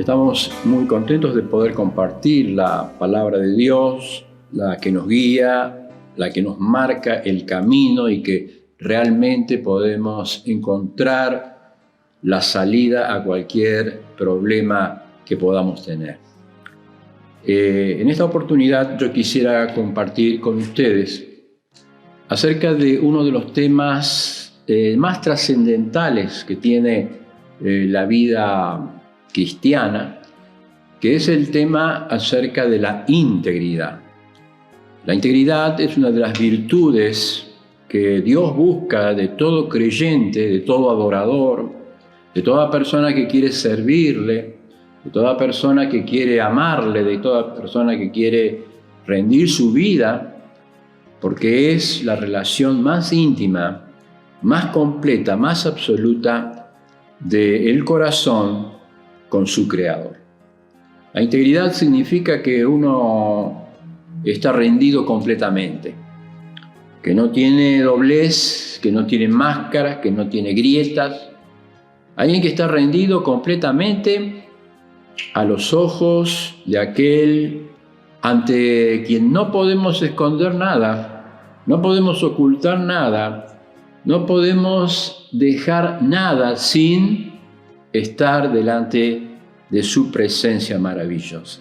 Estamos muy contentos de poder compartir la palabra de Dios, la que nos guía, la que nos marca el camino y que realmente podemos encontrar la salida a cualquier problema que podamos tener. En esta oportunidad yo quisiera compartir con ustedes acerca de uno de los temas más trascendentales que tiene la vida cristiana, que es el tema acerca de la integridad. La integridad es una de las virtudes que Dios busca de todo creyente, de todo adorador, de toda persona que quiere servirle, de toda persona que quiere amarle, de toda persona que quiere rendir su vida, porque es la relación más íntima, más completa, más absoluta del corazón con su Creador. La integridad significa que uno está rendido completamente, que no tiene doblez, que no tiene máscaras, que no tiene grietas. Alguien que está rendido completamente a los ojos de aquel ante quien no podemos esconder nada, no podemos ocultar nada, no podemos dejar nada sin estar delante de su presencia maravillosa.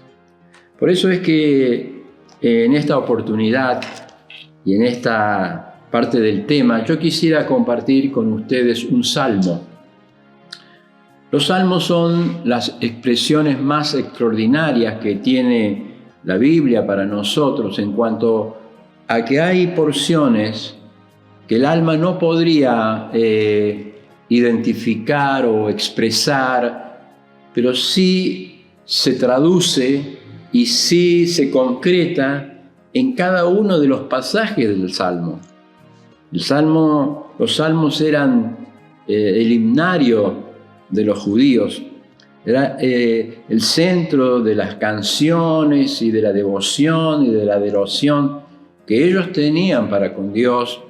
Por eso es que en esta oportunidad y en esta parte del tema yo quisiera compartir con ustedes un salmo. Los salmos son las expresiones más extraordinarias que tiene la Biblia para nosotros en cuanto a que hay porciones que el alma no podría identificar o expresar, pero sí se traduce y sí se concreta en cada uno de los pasajes del Salmo. Los salmos eran el himnario de los judíos, era el centro de las canciones y de la devoción y de la adoración que ellos tenían para con Dios.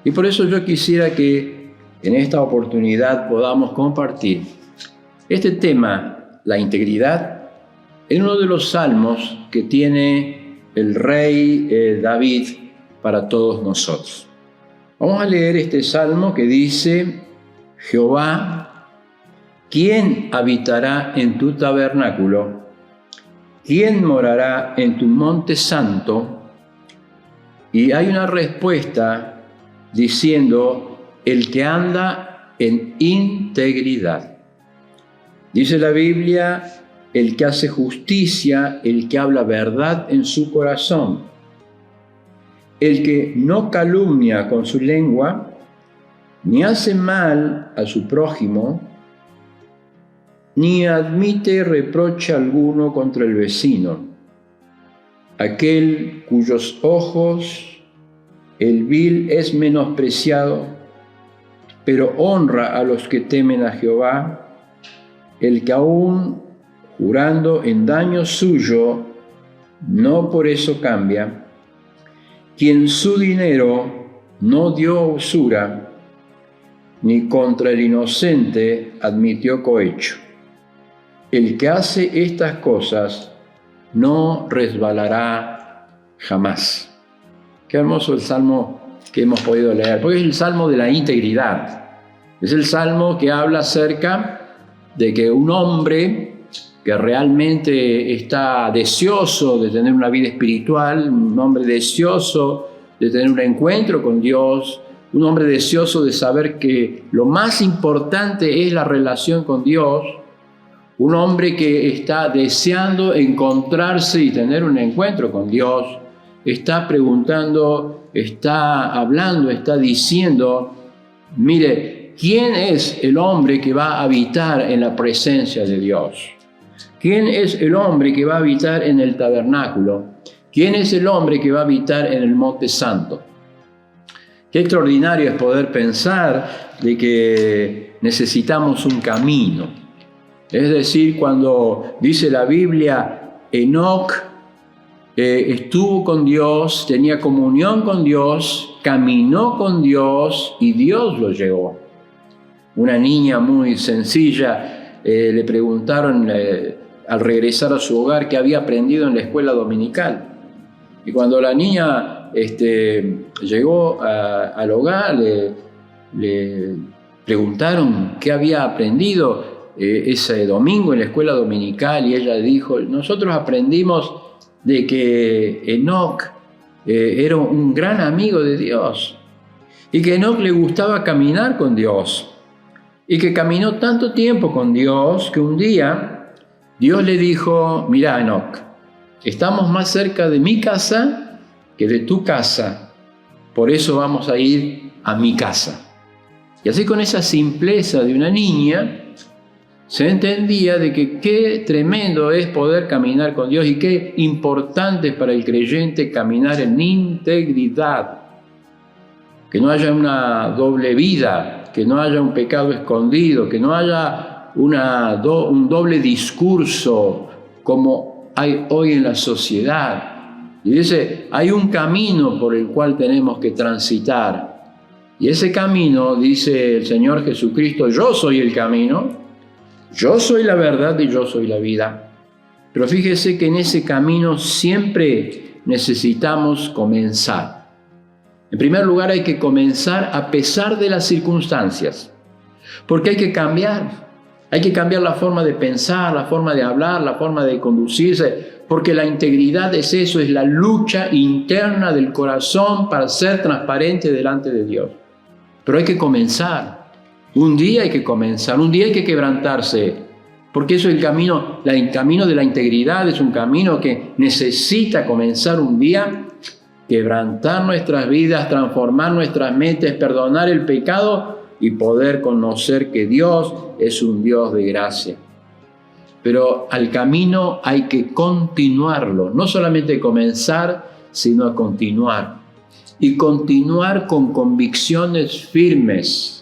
Y por eso yo quisiera que en esta oportunidad podamos compartir este tema, la integridad, en uno de los salmos que tiene el rey David para todos nosotros. Vamos a leer este salmo que dice: Jehová, ¿quién habitará en tu tabernáculo? ¿Quién morará en tu monte santo? Y hay una respuesta diciendo: el que anda en integridad. Dice la Biblia: el que hace justicia, el que habla verdad en su corazón, el que no calumnia con su lengua, ni hace mal a su prójimo, ni admite reproche alguno contra el vecino, aquel cuyos ojos el vil es menospreciado, pero honra a los que temen a Jehová, el que aún jurando en daño suyo, no por eso cambia, quien su dinero no dio usura, ni contra el inocente admitió cohecho. El que hace estas cosas no resbalará jamás. Qué hermoso el salmo que hemos podido leer, porque es el salmo de la integridad. Es el salmo que habla acerca de que un hombre que realmente está deseoso de tener una vida espiritual, un hombre deseoso de tener un encuentro con Dios, un hombre deseoso de saber que lo más importante es la relación con Dios, un hombre que está deseando encontrarse y tener un encuentro con Dios, está preguntando, está hablando, está diciendo: mire, ¿quién es el hombre que va a habitar en la presencia de Dios? ¿Quién es el hombre que va a habitar en el tabernáculo? ¿Quién es el hombre que va a habitar en el monte santo? Qué extraordinario es poder pensar de que necesitamos un camino. Es decir, cuando dice la Biblia, Enoc estuvo con Dios, tenía comunión con Dios, caminó con Dios y Dios lo llevó. Una niña muy sencilla, le preguntaron al regresar a su hogar, qué había aprendido en la escuela dominical. Y cuando la niña llegó al hogar, le preguntaron qué había aprendido ese domingo en la escuela dominical, y ella dijo: nosotros aprendimos de que Enoc era un gran amigo de Dios, y que Enoc le gustaba caminar con Dios, y que caminó tanto tiempo con Dios que un día Dios le dijo: mira, Enoc, estamos más cerca de mi casa que de tu casa, por eso vamos a ir a mi casa. Y así, con esa simpleza de una niña, se entendía de que qué tremendo es poder caminar con Dios y qué importante es para el creyente caminar en integridad. Que no haya una doble vida, que no haya un pecado escondido, que no haya un doble discurso como hay hoy en la sociedad. Y dice, hay un camino por el cual tenemos que transitar. Y ese camino, dice el Señor Jesucristo: yo soy el camino, yo soy la verdad y yo soy la vida. Pero fíjese que en ese camino siempre necesitamos comenzar. En primer lugar, hay que comenzar a pesar de las circunstancias, porque hay que cambiar la forma de pensar, la forma de hablar, la forma de conducirse, porque la integridad es eso, es la lucha interna del corazón para ser transparente delante de Dios. Pero hay que comenzar. Un día hay que comenzar, un día hay que quebrantarse, porque eso es el camino de la integridad, es un camino que necesita comenzar un día, quebrantar nuestras vidas, transformar nuestras mentes, perdonar el pecado y poder conocer que Dios es un Dios de gracia. Pero al camino hay que continuarlo, no solamente comenzar, sino continuar. Y continuar con convicciones firmes.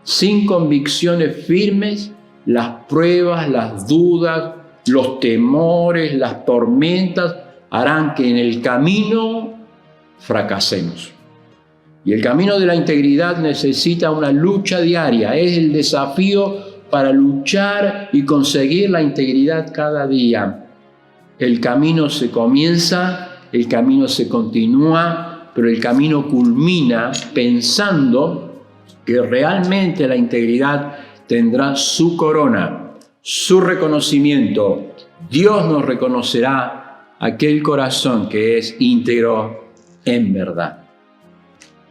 Sin convicciones firmes, las pruebas, las dudas, los temores, las tormentas harán que en el camino fracasemos. Y el camino de la integridad necesita una lucha diaria, es el desafío para luchar y conseguir la integridad cada día. El camino se comienza, el camino se continúa, pero el camino culmina pensando que realmente la integridad tendrá su corona, su reconocimiento. Dios nos reconocerá aquel corazón que es íntegro en verdad.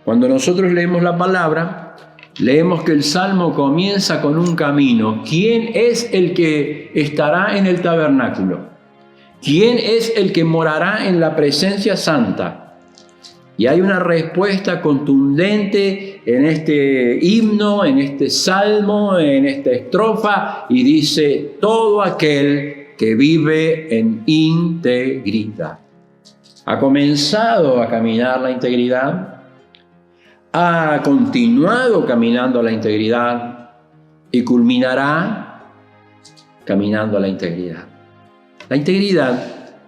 Cuando nosotros leemos la palabra, leemos que el Salmo comienza con un camino. ¿Quién es el que estará en el tabernáculo? ¿Quién es el que morará en la presencia santa? Y hay una respuesta contundente en este himno, en este salmo, en esta estrofa, y dice: todo aquel que vive en integridad. ¿Ha comenzado a caminar la integridad? ¿Ha continuado caminando la integridad? Y culminará caminando la integridad. La integridad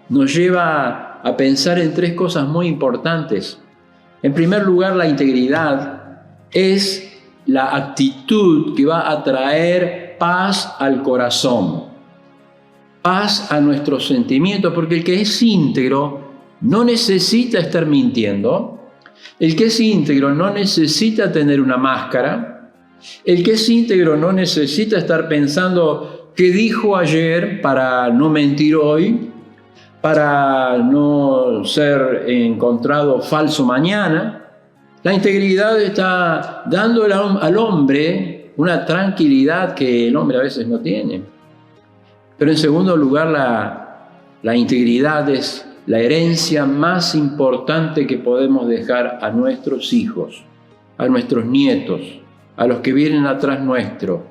nos lleva a pensar en tres cosas muy importantes. En primer lugar, la integridad es la actitud que va a traer paz al corazón, paz a nuestros sentimientos, porque el que es íntegro no necesita estar mintiendo, el que es íntegro no necesita tener una máscara, el que es íntegro no necesita estar pensando qué dijo ayer para no mentir hoy, para no ser encontrado falso mañana. La integridad está dando al hombre una tranquilidad que el hombre a veces no tiene. Pero en segundo lugar, la integridad es la herencia más importante que podemos dejar a nuestros hijos, a nuestros nietos, a los que vienen atrás nuestro.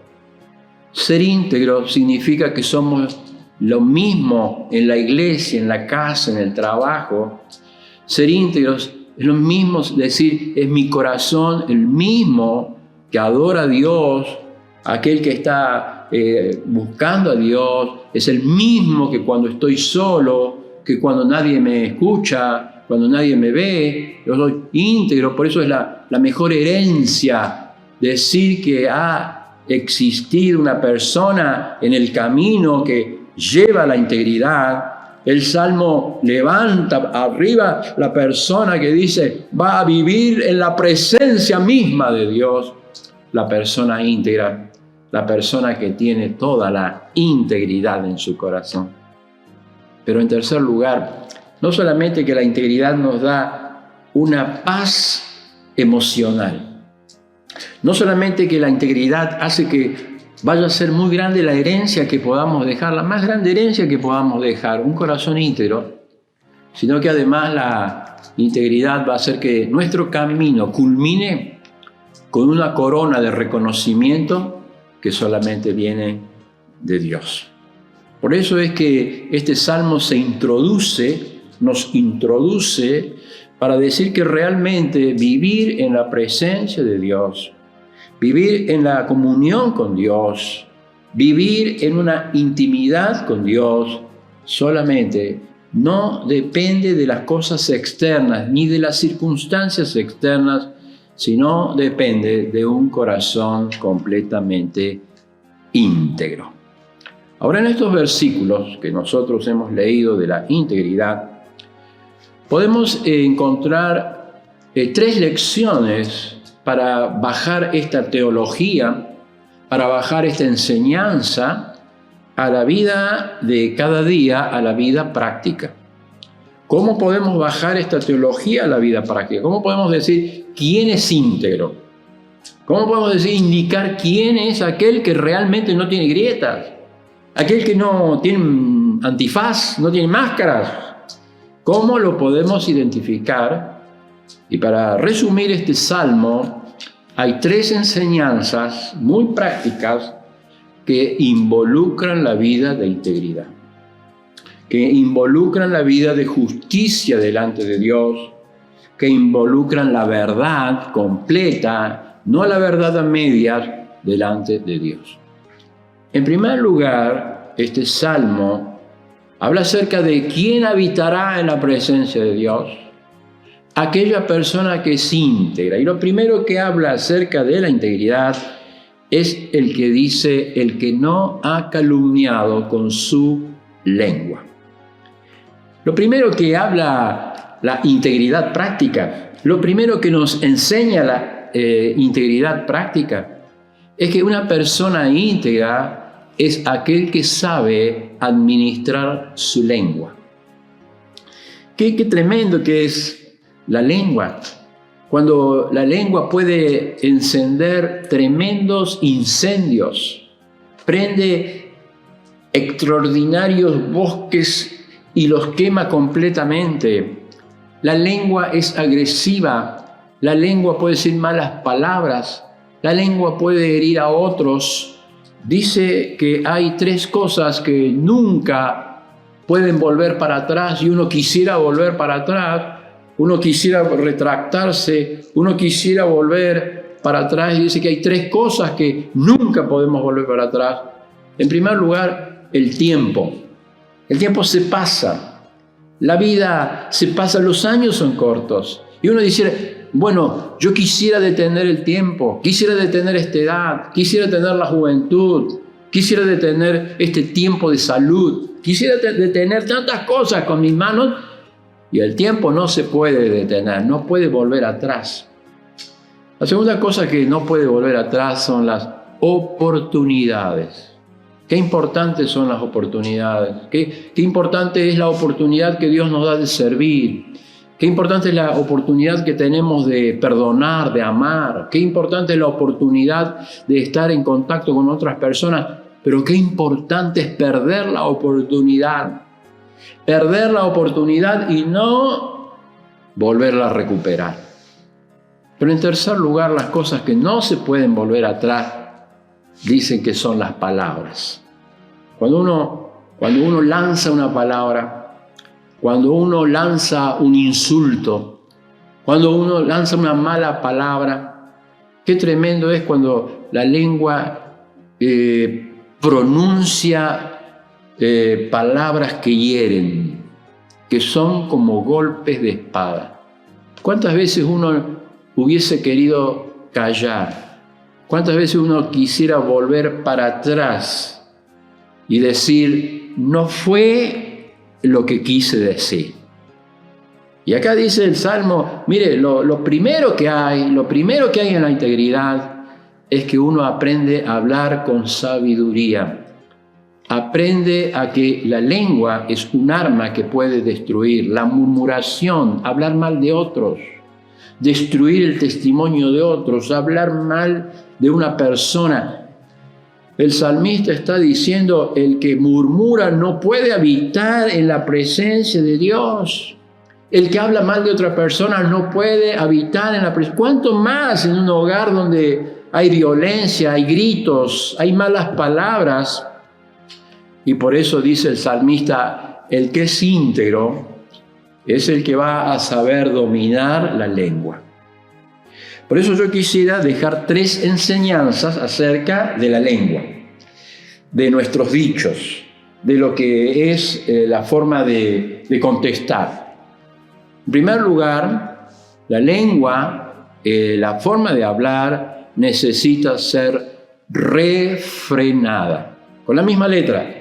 Ser íntegro significa que somos lo mismo en la iglesia, en la casa, en el trabajo. Ser íntegros es lo mismo decir, es mi corazón el mismo que adora a Dios, aquel que está buscando a Dios, es el mismo que cuando estoy solo, que cuando nadie me escucha, cuando nadie me ve. Yo soy íntegro, por eso es la mejor herencia, decir que ha existido una persona en el camino que lleva a la integridad. El Salmo levanta arriba la persona que dice, va a vivir en la presencia misma de Dios. La persona íntegra, la persona que tiene toda la integridad en su corazón. Pero en tercer lugar, no solamente que la integridad nos da una paz emocional, no solamente que la integridad hace que vaya a ser muy grande la herencia que podamos dejar, la más grande herencia que podamos dejar, un corazón íntegro, sino que además la integridad va a hacer que nuestro camino culmine con una corona de reconocimiento que solamente viene de Dios. Por eso es que este salmo nos introduce para decir que realmente vivir en la presencia de Dios, vivir en la comunión con Dios, vivir en una intimidad con Dios, solamente no depende de las cosas externas ni de las circunstancias externas, sino depende de un corazón completamente íntegro. Ahora, en estos versículos que nosotros hemos leído de la integridad, podemos encontrar 3 lecciones para bajar esta teología, para bajar esta enseñanza a la vida de cada día, a la vida práctica. ¿Cómo podemos bajar esta teología a la vida práctica? ¿Cómo podemos decir quién es íntegro? ¿Cómo podemos decir, indicar quién es aquel que realmente no tiene grietas? Aquel que no tiene antifaz, no tiene máscaras. ¿Cómo lo podemos identificar? Y para resumir este salmo, hay 3 enseñanzas muy prácticas que involucran la vida de integridad, que involucran la vida de justicia delante de Dios, que involucran la verdad completa, no la verdad a medias, delante de Dios. En primer lugar, este salmo habla acerca de quién habitará en la presencia de Dios. Aquella persona que es íntegra. Y lo primero que habla acerca de la integridad es el que dice, el que no ha calumniado con su lengua. Lo primero que habla la integridad práctica, lo primero que nos enseña la integridad práctica, es que una persona íntegra es aquel que sabe administrar su lengua. Qué tremendo que es la lengua, cuando la lengua puede encender tremendos incendios, prende extraordinarios bosques y los quema completamente. La lengua es agresiva, la lengua puede decir malas palabras, la lengua puede herir a otros. Dice que hay 3 cosas que nunca pueden volver para atrás y uno quisiera volver para atrás. Uno quisiera retractarse, uno quisiera volver para atrás y dice que hay 3 cosas que nunca podemos volver para atrás. En primer lugar, el tiempo. El tiempo se pasa, la vida se pasa, los años son cortos. Y uno dice, bueno, yo quisiera detener el tiempo, quisiera detener esta edad, quisiera tener la juventud, quisiera detener este tiempo de salud, quisiera detener tantas cosas con mis manos. Y el tiempo no se puede detener, no puede volver atrás. La segunda cosa que no puede volver atrás son las oportunidades. Qué importantes son las oportunidades. Qué importante es la oportunidad que Dios nos da de servir. Qué importante es la oportunidad que tenemos de perdonar, de amar. Qué importante es la oportunidad de estar en contacto con otras personas. Pero qué importante es perder la oportunidad. Perder la oportunidad y no volverla a recuperar. Pero en tercer lugar, las cosas que no se pueden volver atrás dicen que son las palabras. Cuando uno lanza una palabra, cuando uno lanza un insulto, cuando uno lanza una mala palabra, qué tremendo es cuando la lengua pronuncia palabras que hieren, que son como golpes de espada. ¿Cuántas veces uno hubiese querido callar? ¿Cuántas veces uno quisiera volver para atrás y decir, no fue lo que quise decir. Y acá dice el Salmo, mire, lo primero que hay en la integridad es que uno aprende a hablar con sabiduría. Aprende a que la lengua es un arma que puede destruir. La murmuración, hablar mal de otros, destruir el testimonio de otros, hablar mal de una persona. El salmista está diciendo, el que murmura no puede habitar en la presencia de Dios. El que habla mal de otra persona no puede habitar en la presencia. ¿Cuánto más en un hogar donde hay violencia, hay gritos, hay malas palabras? Y por eso dice el salmista, el que es íntegro es el que va a saber dominar la lengua. Por eso yo quisiera dejar 3 enseñanzas acerca de la lengua, de nuestros dichos, de lo que es la forma de contestar. En primer lugar, la lengua, la forma de hablar, necesita ser refrenada. Con la misma letra.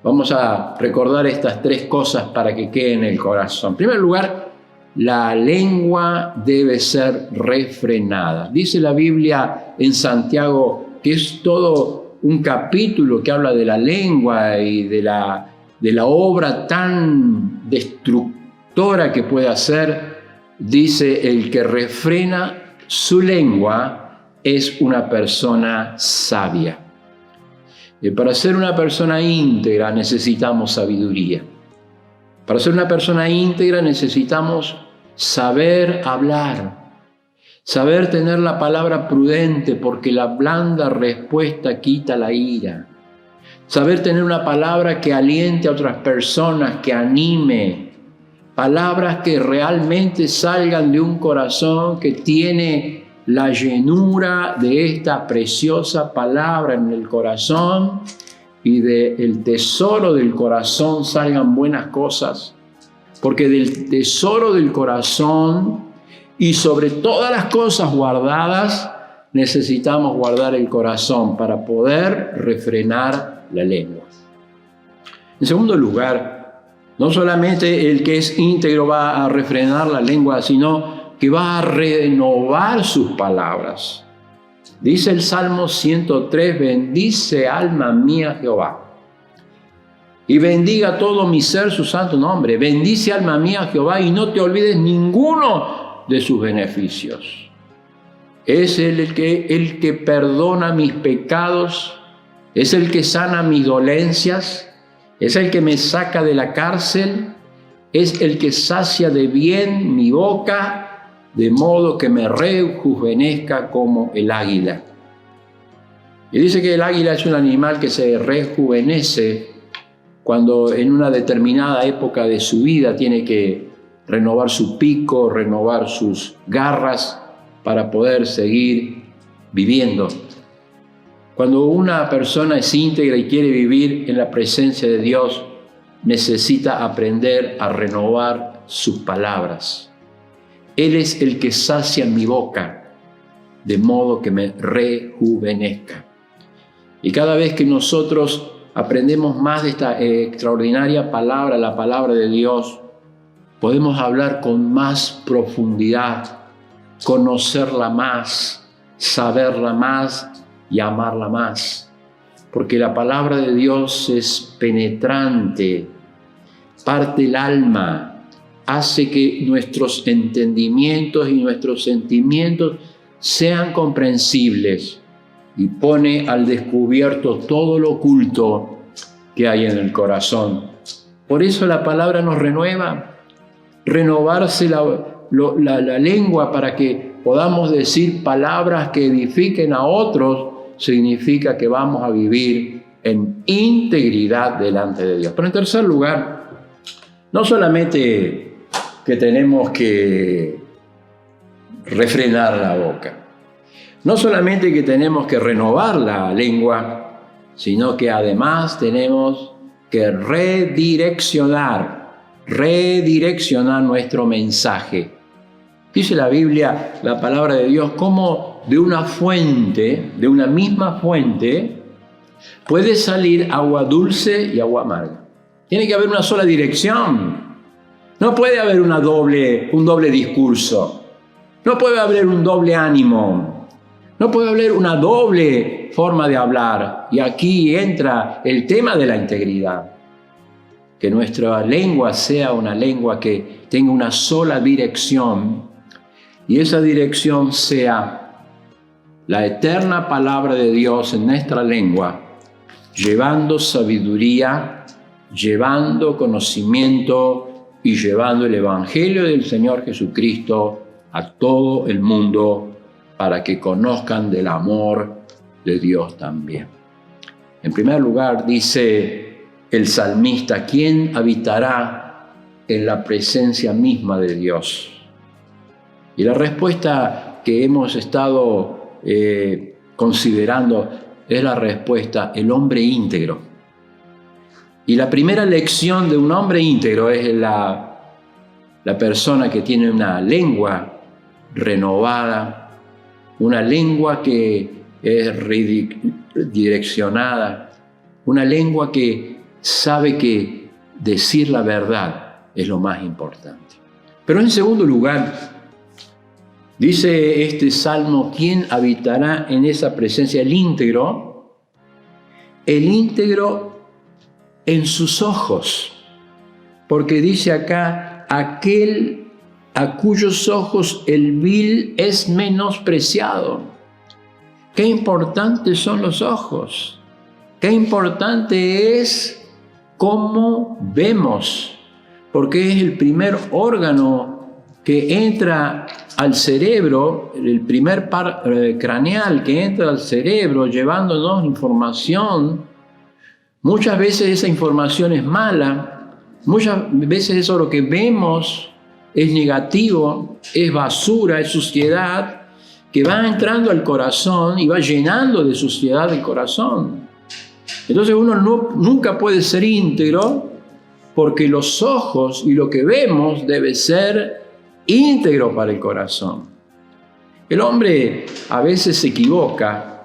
Vamos a recordar estas 3 cosas para que queden en el corazón. En primer lugar, la lengua debe ser refrenada. Dice la Biblia en Santiago que es todo un capítulo que habla de la lengua y de la obra tan destructora que puede hacer. Dice, el que refrena su lengua es una persona sabia. Y para ser una persona íntegra necesitamos sabiduría. Para ser una persona íntegra necesitamos saber hablar, saber tener la palabra prudente, porque la blanda respuesta quita la ira. Saber tener una palabra que aliente a otras personas, que anime. Palabras que realmente salgan de un corazón que tiene la llenura de esta preciosa palabra en el corazón, y del tesoro del corazón salgan buenas cosas, porque del tesoro del corazón y sobre todas las cosas guardadas necesitamos guardar el corazón para poder refrenar la lengua. En segundo lugar, no solamente el que es íntegro va a refrenar la lengua, sino que va a renovar sus palabras. Dice el Salmo 103, bendice alma mía Jehová, y bendiga todo mi ser su santo nombre. Bendice alma mía Jehová y no te olvides ninguno de sus beneficios. Es el que perdona mis pecados, es el que sana mis dolencias, es el que me saca de la cárcel, es el que sacia de bien mi boca, de modo que me rejuvenezca como el águila. Y dice que el águila es un animal que se rejuvenece cuando en una determinada época de su vida tiene que renovar su pico, renovar sus garras para poder seguir viviendo. Cuando una persona es íntegra y quiere vivir en la presencia de Dios, necesita aprender a renovar sus palabras. Él es el que sacia mi boca, de modo que me rejuvenezca. Y cada vez que nosotros aprendemos más de esta extraordinaria palabra, la palabra de Dios, podemos hablar con más profundidad, conocerla más, saberla más y amarla más. Porque la palabra de Dios es penetrante, parte el alma, hace que nuestros entendimientos y nuestros sentimientos sean comprensibles y pone al descubierto todo lo oculto que hay en el corazón. Por eso la palabra nos renueva, renovarse la lengua para que podamos decir palabras que edifiquen a otros, significa que vamos a vivir en integridad delante de Dios. Pero en tercer lugar, no solamente que tenemos que refrenar la boca, no solamente que tenemos que renovar la lengua, sino que además tenemos que redireccionar nuestro mensaje. Dice la Biblia, la palabra de Dios, cómo de una fuente, de una misma fuente, puede salir agua dulce y agua amarga. Tiene que haber una sola dirección. No puede haber un doble discurso. No puede haber un doble ánimo. No puede haber una doble forma de hablar. Y aquí entra el tema de la integridad. Que nuestra lengua sea una lengua que tenga una sola dirección. Y esa dirección sea la eterna palabra de Dios en nuestra lengua, llevando sabiduría, llevando conocimiento y llevando el Evangelio del Señor Jesucristo a todo el mundo para que conozcan del amor de Dios también. En primer lugar, dice el salmista, ¿quién habitará en la presencia misma de Dios? Y la respuesta que hemos estado considerando es la respuesta, el hombre íntegro. Y la primera lección de un hombre íntegro es la persona que tiene una lengua renovada, una lengua que es redireccionada, una lengua que sabe que decir la verdad es lo más importante. Pero en segundo lugar, dice este salmo, ¿quién habitará en esa presencia? El íntegro en sus ojos, porque dice acá, aquel a cuyos ojos el vil es menospreciado. Qué importantes son los ojos, qué importante es cómo vemos, porque es el primer órgano que entra al cerebro, el primer par craneal que entra al cerebro llevándonos información. Muchas veces esa información es mala, muchas veces eso lo que vemos es negativo, es basura, es suciedad, que va entrando al corazón y va llenando de suciedad el corazón. Entonces uno nunca puede ser íntegro porque los ojos y lo que vemos debe ser íntegro para el corazón. El hombre a veces se equivoca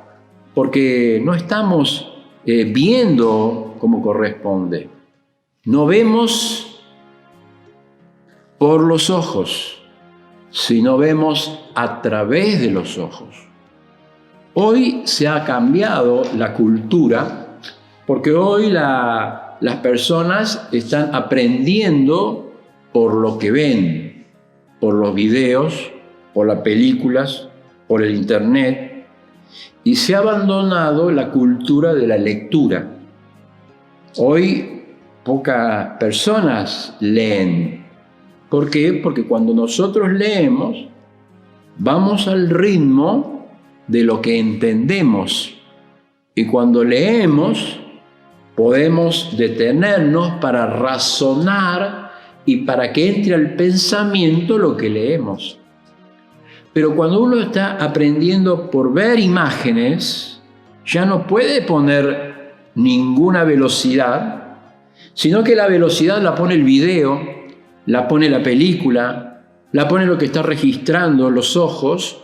porque no estamos viendo como corresponde. No vemos por los ojos, sino vemos a través de los ojos. Hoy se ha cambiado la cultura porque hoy las personas están aprendiendo por lo que ven, por los videos, por las películas, por el internet, y se ha abandonado la cultura de la lectura. Hoy pocas personas leen. ¿Por qué? Porque cuando nosotros leemos, vamos al ritmo de lo que entendemos. Y cuando leemos, podemos detenernos para razonar y para que entre al pensamiento lo que leemos. Pero cuando uno está aprendiendo por ver imágenes, ya no puede poner ninguna velocidad, sino que la velocidad la pone el video, la pone la película, la pone lo que está registrando los ojos,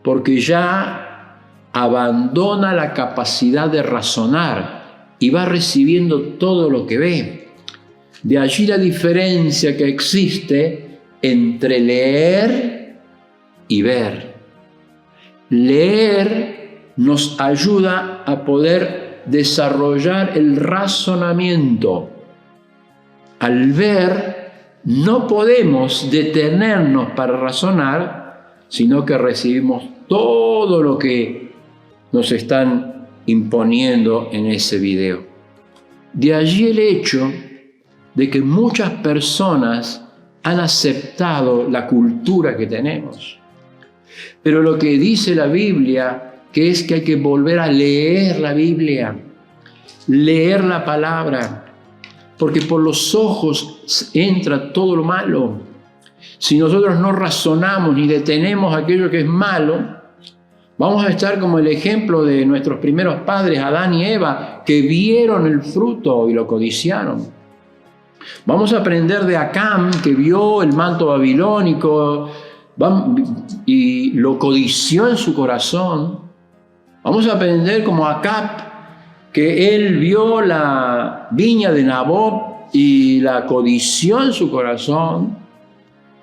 porque ya abandona la capacidad de razonar y va recibiendo todo lo que ve. De allí la diferencia que existe entre leer y ver. Leer nos ayuda a poder desarrollar el razonamiento. Al ver, no podemos detenernos para razonar, sino que recibimos todo lo que nos están imponiendo en ese video. De allí el hecho de que muchas personas han aceptado la cultura que tenemos. Pero lo que dice la Biblia, que es que hay que volver a leer la Biblia, leer la palabra, porque por los ojos entra todo lo malo. Si nosotros no razonamos ni detenemos aquello que es malo, vamos a estar como el ejemplo de nuestros primeros padres, Adán y Eva, que vieron el fruto y lo codiciaron. Vamos a aprender de Acán, que vio el manto babilónico y lo codició en su corazón. Vamos a aprender como Acab, que él vio la viña de Nabot y la codició en su corazón,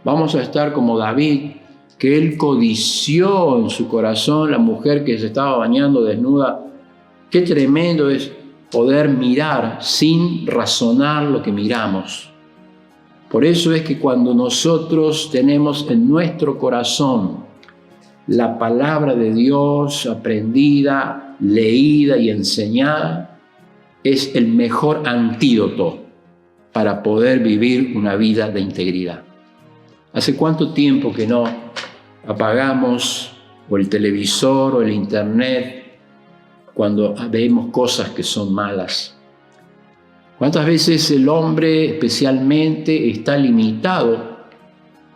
vamos a estar como David, que él codició en su corazón la mujer que se estaba bañando desnuda. Qué tremendo es poder mirar sin razonar lo que miramos. Por eso es que cuando nosotros tenemos en nuestro corazón la palabra de Dios aprendida, leída y enseñada, es el mejor antídoto para poder vivir una vida de integridad. ¿Hace cuánto tiempo que no apagamos o el televisor o el internet cuando vemos cosas que son malas? ¿Cuántas veces el hombre especialmente está limitado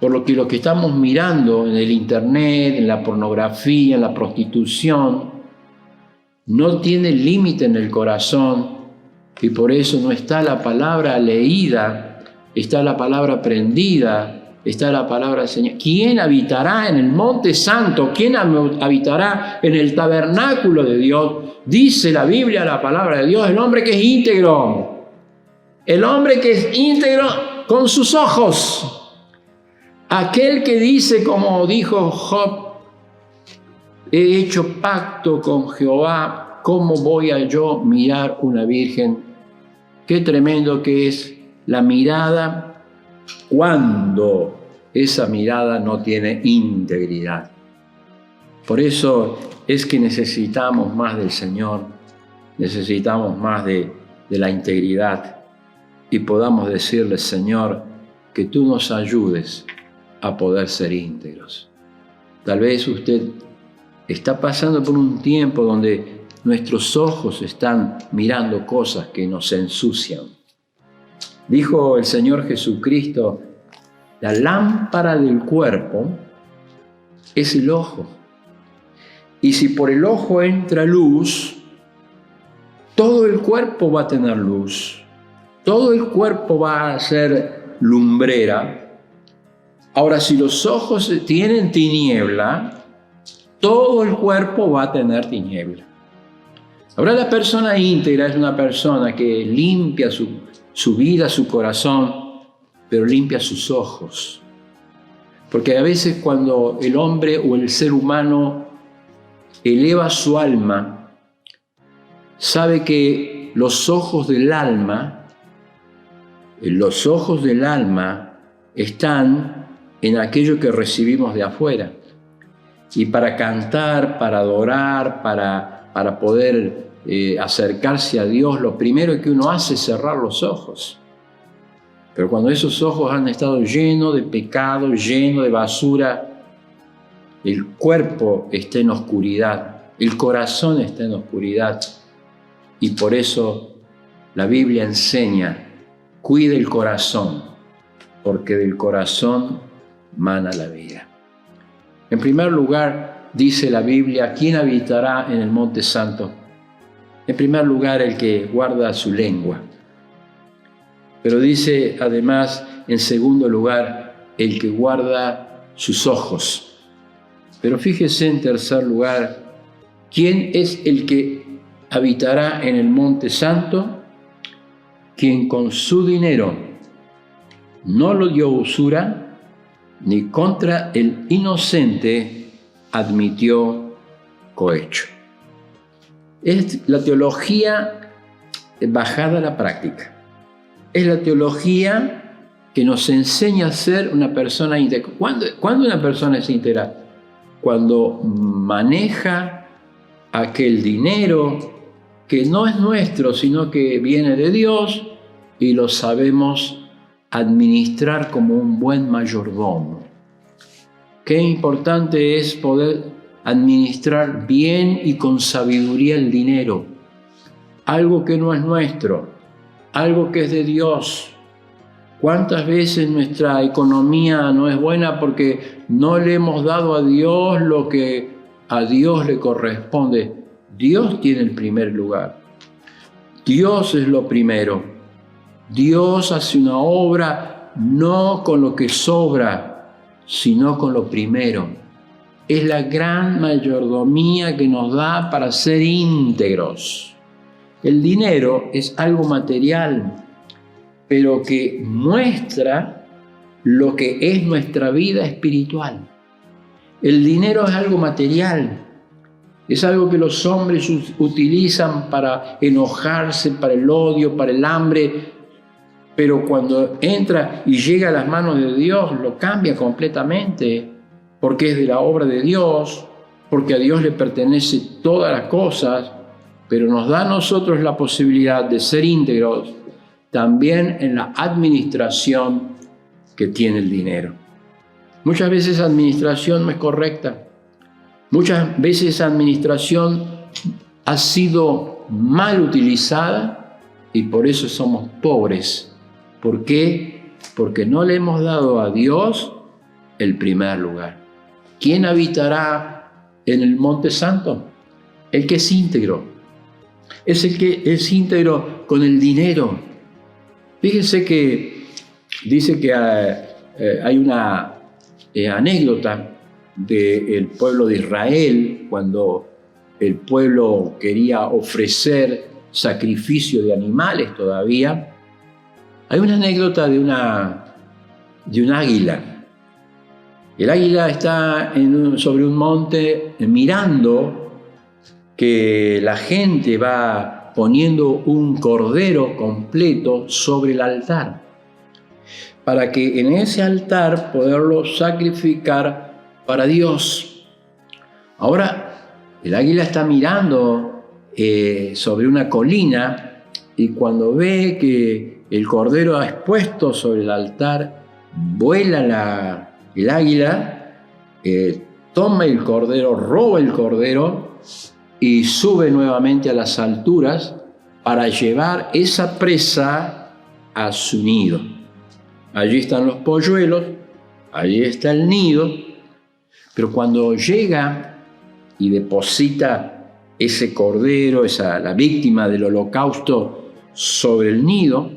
por lo que estamos mirando en el internet, en la pornografía, en la prostitución? No tiene límite en el corazón y por eso no está la palabra leída, está la palabra aprendida, está la palabra enseñada. ¿Quién habitará en el monte santo? ¿Quién habitará en el tabernáculo de Dios? Dice la Biblia, la palabra de Dios, el hombre que es íntegro. El hombre que es íntegro con sus ojos. Aquel que dice, como dijo Job, he hecho pacto con Jehová, ¿cómo voy a yo mirar una virgen? Qué tremendo que es la mirada cuando esa mirada no tiene integridad. Por eso es que necesitamos más del Señor, necesitamos más de la integridad y podamos decirle, Señor, que tú nos ayudes a poder ser íntegros. Tal vez usted está pasando por un tiempo donde nuestros ojos están mirando cosas que nos ensucian. Dijo el Señor Jesucristo, la lámpara del cuerpo es el ojo. Y si por el ojo entra luz, todo el cuerpo va a tener luz. Todo el cuerpo va a ser lumbrera. Ahora, si los ojos tienen tiniebla, todo el cuerpo va a tener tiniebla. Ahora, la persona íntegra es una persona que limpia su vida, su corazón, pero limpia sus ojos. Porque a veces cuando el hombre o el ser humano eleva su alma, sabe que los ojos del alma están en aquello que recibimos de afuera. Y para cantar, para adorar, para poder acercarse a Dios, lo primero que uno hace es cerrar los ojos. Pero cuando esos ojos han estado llenos de pecado, llenos de basura, el cuerpo está en oscuridad, el corazón está en oscuridad. Y por eso la Biblia enseña, cuide el corazón, porque del corazón mana la vida. En primer lugar, dice la Biblia, ¿quién habitará en el monte santo? En primer lugar, el que guarda su lengua. Pero dice además, en segundo lugar, el que guarda sus ojos. Pero fíjese en tercer lugar, ¿quién es el que habitará en el monte santo? Quien con su dinero no lo dio usura, ni contra el inocente admitió cohecho. Es la teología bajada a la práctica. Es la teología que nos enseña a ser una persona íntegra. ¿Cuándo una persona es íntegra? Cuando maneja aquel dinero que no es nuestro, sino que viene de Dios y lo sabemos administrar como un buen mayordomo. Qué importante es poder administrar bien y con sabiduría el dinero, algo que no es nuestro, algo que es de Dios. ¿Cuántas veces nuestra economía no es buena porque no le hemos dado a Dios lo que a Dios le corresponde? Dios tiene el primer lugar. Dios es lo primero. Dios hace una obra no con lo que sobra, sino con lo primero. Es la gran mayordomía que nos da para ser íntegros. El dinero es algo material. pero que muestra lo que es nuestra vida espiritual. El dinero es algo material, es algo que los hombres utilizan para enojarse, para el odio, para el hambre, pero cuando entra y llega a las manos de Dios, lo cambia completamente, porque es de la obra de Dios, porque a Dios le pertenece todas las cosas, pero nos da a nosotros la posibilidad de ser íntegros también en la administración que tiene el dinero. Muchas veces la administración no es correcta. Muchas veces la administración ha sido mal utilizada y por eso somos pobres. ¿Por qué? Porque no le hemos dado a Dios el primer lugar. ¿Quién habitará en el Monte Santo? El que es íntegro. Es el que es íntegro con el dinero. Fíjense que dice que hay una anécdota del pueblo de Israel cuando el pueblo quería ofrecer sacrificio de animales todavía. Hay una anécdota de un águila. El águila está sobre un monte mirando que la gente va poniendo un cordero completo sobre el altar para que en ese altar poderlo sacrificar para Dios. Ahora, el águila está mirando sobre una colina y cuando ve que el cordero expuesto sobre el altar, vuela el águila, toma el cordero, roba el cordero y sube nuevamente a las alturas para llevar esa presa a su nido. Allí están los polluelos, allí está el nido, pero cuando llega y deposita ese cordero, la víctima del holocausto, sobre el nido,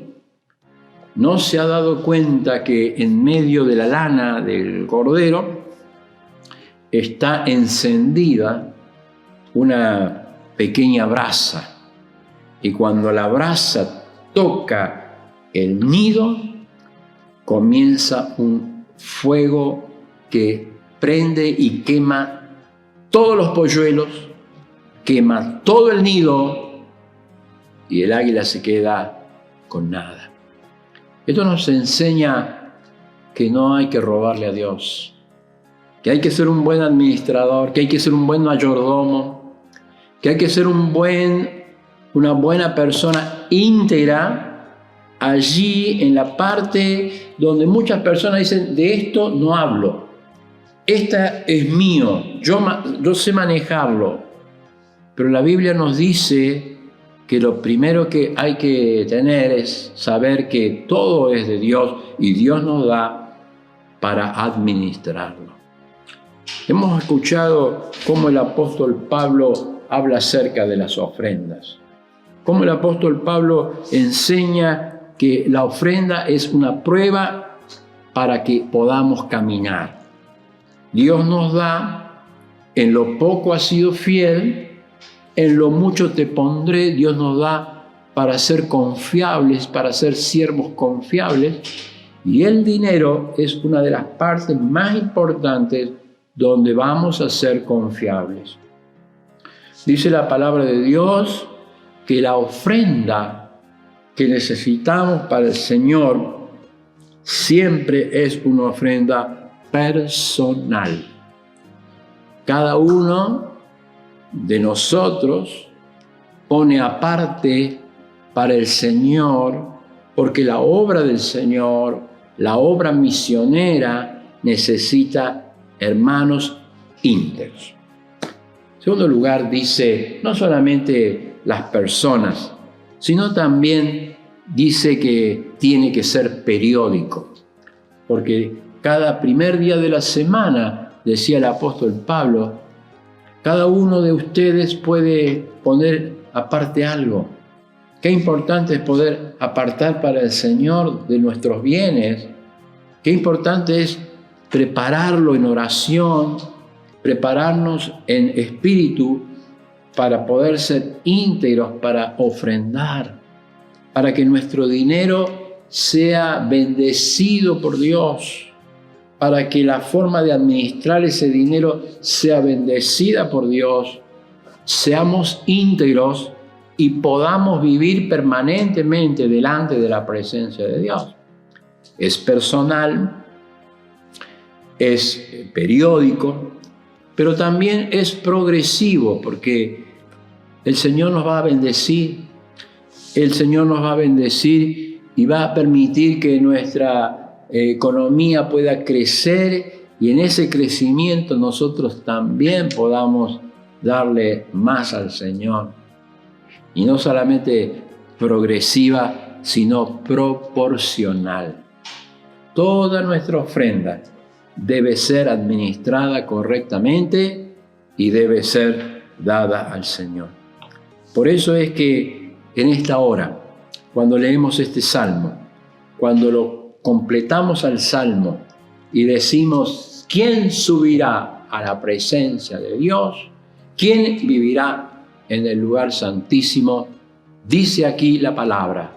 no se ha dado cuenta que en medio de la lana del cordero está encendida una pequeña brasa. Y cuando la brasa toca el nido, comienza un fuego que prende y quema todos los polluelos, quema todo el nido y el águila se queda con nada. Esto nos enseña que no hay que robarle a Dios, que hay que ser un buen administrador, que hay que ser un buen mayordomo, que hay que ser una buena persona íntegra allí en la parte donde muchas personas dicen, de esto no hablo, esta es mío, yo sé manejarlo. Pero la Biblia nos dice que lo primero que hay que tener es saber que todo es de Dios y Dios nos da para administrarlo. Hemos escuchado cómo el apóstol Pablo habla acerca de las ofrendas, cómo el apóstol Pablo enseña que la ofrenda es una prueba para que podamos caminar. Dios nos da, en lo poco has sido fiel, en lo mucho te pondré. Dios nos da para ser confiables, para ser siervos confiables. Y el dinero es una de las partes más importantes donde vamos a ser confiables. Dice la palabra de Dios que la ofrenda que necesitamos para el Señor siempre es una ofrenda personal. Cada uno de nosotros pone aparte para el Señor, porque la obra del Señor, la obra misionera, necesita hermanos íntegros. En segundo lugar, dice, no solamente las personas, sino también dice que tiene que ser periódico, porque cada primer día de la semana, decía el apóstol Pablo, cada uno de ustedes puede poner aparte algo. Qué importante es poder apartar para el Señor de nuestros bienes. Qué importante es prepararlo en oración, prepararnos en espíritu para poder ser íntegros, para ofrendar, para que nuestro dinero sea bendecido por Dios, para que la forma de administrar ese dinero sea bendecida por Dios, seamos íntegros y podamos vivir permanentemente delante de la presencia de Dios. Es personal, es periódico, pero también es progresivo, porque el Señor nos va a bendecir. El Señor nos va a bendecir y va a permitir que nuestra economía pueda crecer, y en ese crecimiento nosotros también podamos darle más al Señor. Y no solamente progresiva, sino proporcional. Toda nuestra ofrenda debe ser administrada correctamente y debe ser dada al Señor. Por eso es que en esta hora, cuando leemos este salmo, cuando lo completamos al salmo y decimos, ¿quién subirá a la presencia de Dios? ¿Quién vivirá en el lugar santísimo? Dice aquí la palabra,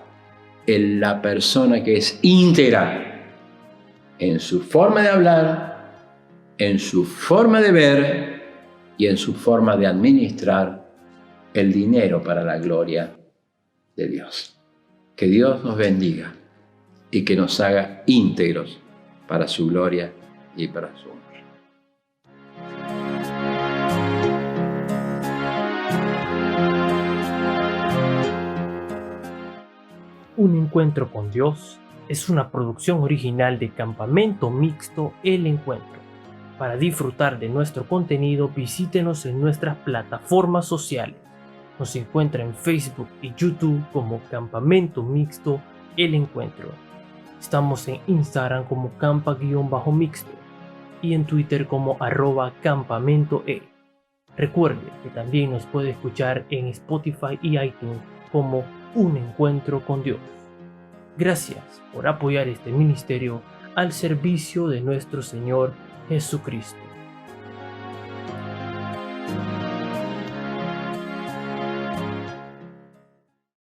en la persona que es íntegra en su forma de hablar, en su forma de ver y en su forma de administrar el dinero para la gloria de Dios. Que Dios nos bendiga y que nos haga íntegros para su gloria y para su honra. Un encuentro con Dios es una producción original de Campamento Mixto El Encuentro. Para disfrutar de nuestro contenido, visítenos en nuestras plataformas sociales. Nos encuentra en Facebook y YouTube como Campamento Mixto El Encuentro. Estamos en Instagram como campa_mixto y en Twitter como @campamentoe. Recuerde que también nos puede escuchar en Spotify y iTunes como Un Encuentro con Dios. Gracias por apoyar este ministerio al servicio de nuestro Señor Jesucristo.